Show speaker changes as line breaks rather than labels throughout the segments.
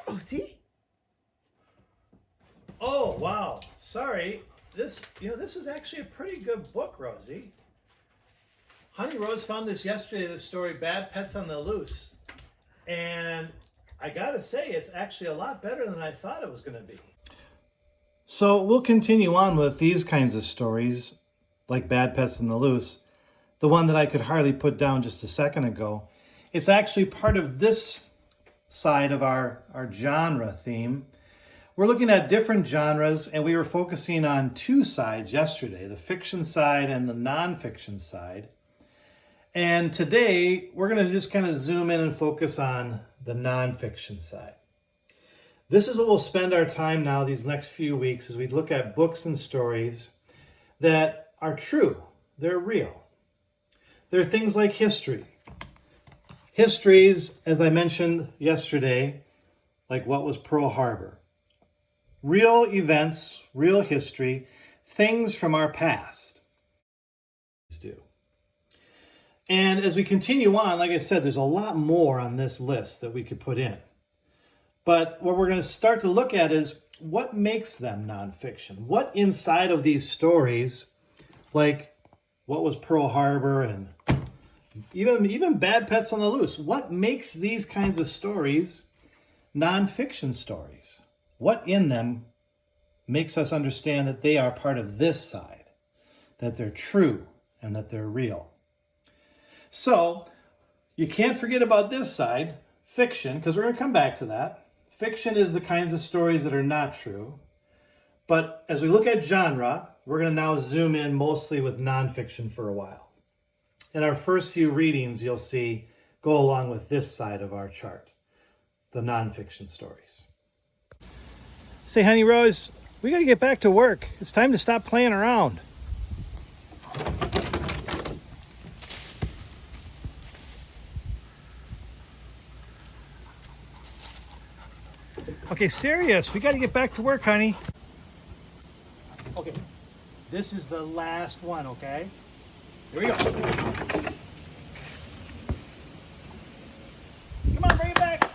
Rosie?
Oh, wow. Sorry. This is actually a pretty good book, Rosie. Honey Rose found this yesterday, this story, Bad Pets on the Loose. And I gotta say, it's actually a lot better than I thought it was gonna be. So we'll continue on with these kinds of stories, like Bad Pets on the Loose. The one that I could hardly put down just a second ago. It's actually part of this side of our genre theme. We're looking at different genres, and we were focusing on two sides yesterday, the fiction side and the nonfiction side. And today, we're going to just kind of zoom in and focus on the nonfiction side. This is what we'll spend our time now these next few weeks as we look at books and stories that are true, they're real. They're things like history. Histories, as I mentioned yesterday, like what was Pearl Harbor. Real events, real history, things from our past. Do. And as we continue on, like I said, there's a lot more on this list that we could put in. But what we're going to start to look at is what makes them nonfiction? What inside of these stories, like what was Pearl Harbor and even Bad Pets on the Loose, what makes these kinds of stories nonfiction stories? What in them makes us understand that they are part of this side, that they're true and that they're real? So you can't forget about this side, fiction, because we're going to come back to that. Fiction is the kinds of stories that are not true. But as we look at genre, we're going to now zoom in mostly with nonfiction for a while. In our first few readings, you'll see go along with this side of our chart, the nonfiction stories. Say, Honey Rose, we got to get back to work. It's time to stop playing around. Okay, serious. We got to get back to work, honey. Okay, this is the last one, okay? Here we go. Come on, bring it back.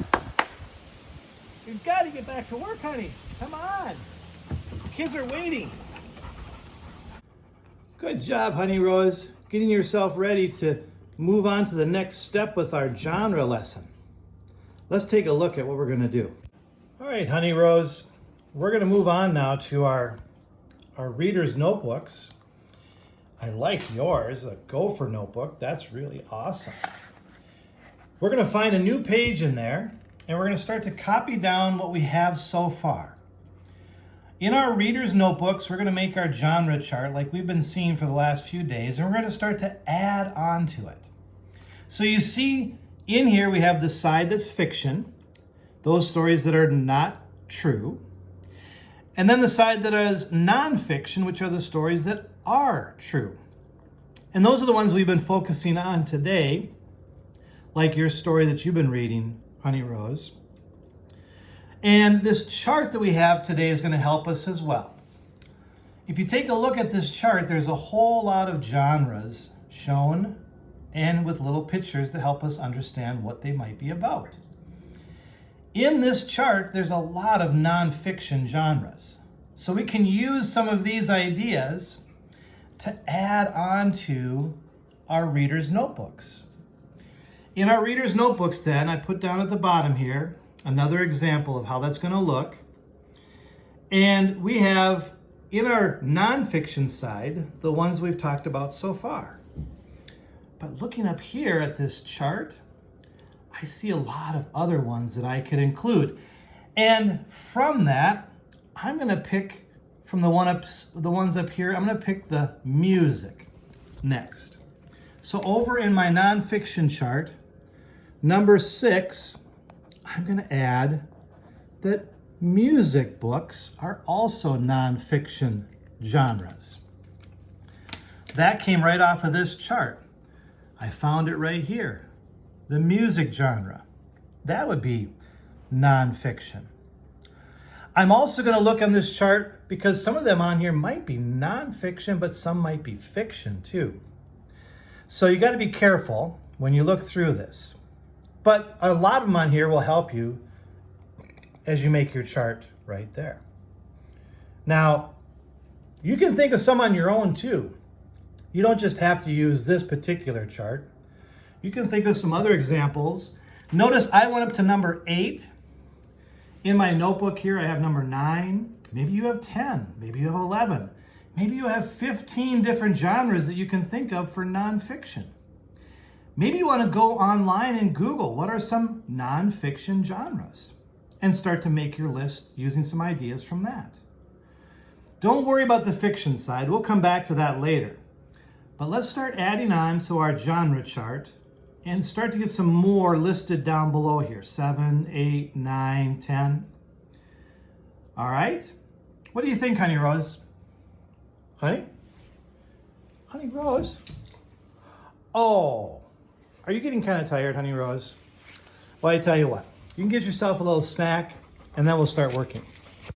We've got to get back to work, honey. Come on. Kids are waiting. Good job, Honey Rose. Getting yourself ready to move on to the next step with our genre lesson. Let's take a look at what we're going to do. All right, Honey Rose, we're going to move on now to our reader's notebooks. I like yours, a Gopher notebook. That's really awesome. We're going to find a new page in there, and we're going to start to copy down what we have so far. In our reader's notebooks, we're going to make our genre chart like we've been seeing for the last few days, and we're going to start to add on to it. So you see in here we have the side that's fiction, those stories that are not true, and then the side that is nonfiction, which are the stories that are true. And those are the ones we've been focusing on today, like your story that you've been reading, Honey Rose. And this chart that we have today is going to help us as well. If you take a look at this chart, there's a whole lot of genres shown and with little pictures to help us understand what they might be about. In this chart, there's a lot of nonfiction genres. So we can use some of these ideas to add on to our reader's notebooks. In our reader's notebooks then, I put down at the bottom here another example of how that's going to look. And we have in our nonfiction side, the ones we've talked about so far. But looking up here at this chart, I see a lot of other ones that I could include. And from that, I'm going to pick from the ones up here, I'm going to pick the music next. So over in my nonfiction chart, number 6, I'm going to add that music books are also nonfiction genres. That came right off of this chart. I found it right here. The music genre. That would be nonfiction. I'm also going to look on this chart because some of them on here might be nonfiction, but some might be fiction too. So you got to be careful when you look through this. But a lot of them on here will help you as you make your chart right there. Now, you can think of some on your own too. You don't just have to use this particular chart. You can think of some other examples. Notice I went up to number 8. In my notebook here, I have number 9. Maybe you have 10. Maybe you have 11. Maybe you have 15 different genres that you can think of for nonfiction. Maybe you want to go online and Google what are some nonfiction genres and start to make your list using some ideas from that. Don't worry about the fiction side. We'll come back to that later. But let's start adding on to our genre chart and start to get some more listed down below here. 7, 8, 9, 10. All right. What do you think, Honey Rose? Honey? Honey Rose? Oh, are you getting kind of tired, Honey Rose? Well, I tell you what, you can get yourself a little snack and then we'll start working.